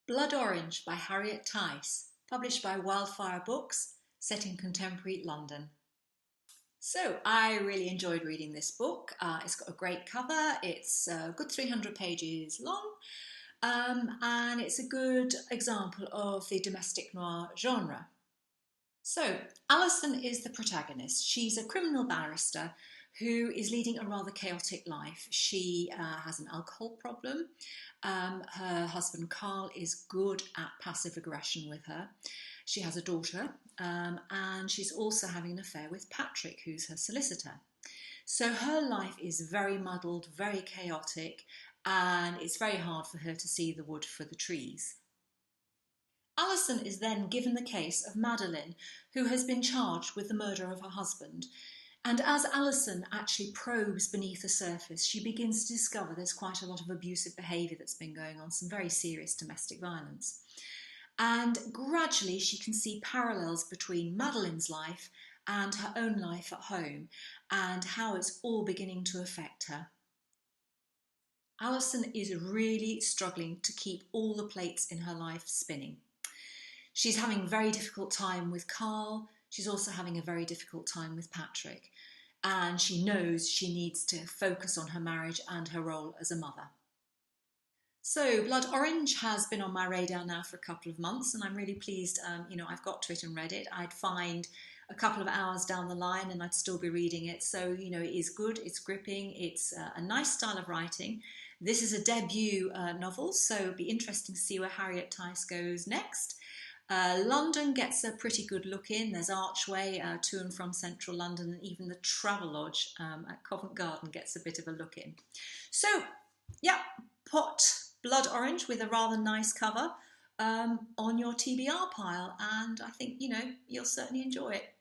Blood Orange by Harriet Tyce, published by Wildfire Books, set in contemporary London. So I really enjoyed reading this book. It's got a great cover, it's a good 300 pages long, and it's a good example of the domestic noir genre. So Alison is the protagonist. She's a criminal barrister who is leading a rather chaotic life. She has an alcohol problem. Her husband Carl is good at passive aggression with her. She has a daughter, and she's also having an affair with Patrick, who's her solicitor. So her life is very muddled, very chaotic, and it's very hard for her to see the wood for the trees. Alison is then given the case of Madeleine, who has been charged with the murder of her husband. And as Alison actually probes beneath the surface, she begins to discover there's quite a lot of abusive behaviour that's been going on, some very serious domestic violence. And gradually she can see parallels between Madeleine's life and her own life at home, and how it's all beginning to affect her. Alison is really struggling to keep all the plates in her life spinning. She's having a very difficult time with Carl. She's also having a very difficult time with Patrick. And she knows she needs to focus on her marriage and her role as a mother. So Blood Orange has been on my radar now for a couple of months, and I'm really pleased, I've got to it and read it. I'd find a couple of hours down the line and I'd still be reading it. So, it is good, it's gripping, it's a nice style of writing. This is a debut novel, so it'll be interesting to see where Harriet Tyce goes next. London gets a pretty good look in. There's Archway to and from central London, and even the Travelodge at Covent Garden gets a bit of a look in. So, yeah, pot Blood Orange with a rather nice cover on your TBR pile, and I think, you'll certainly enjoy it.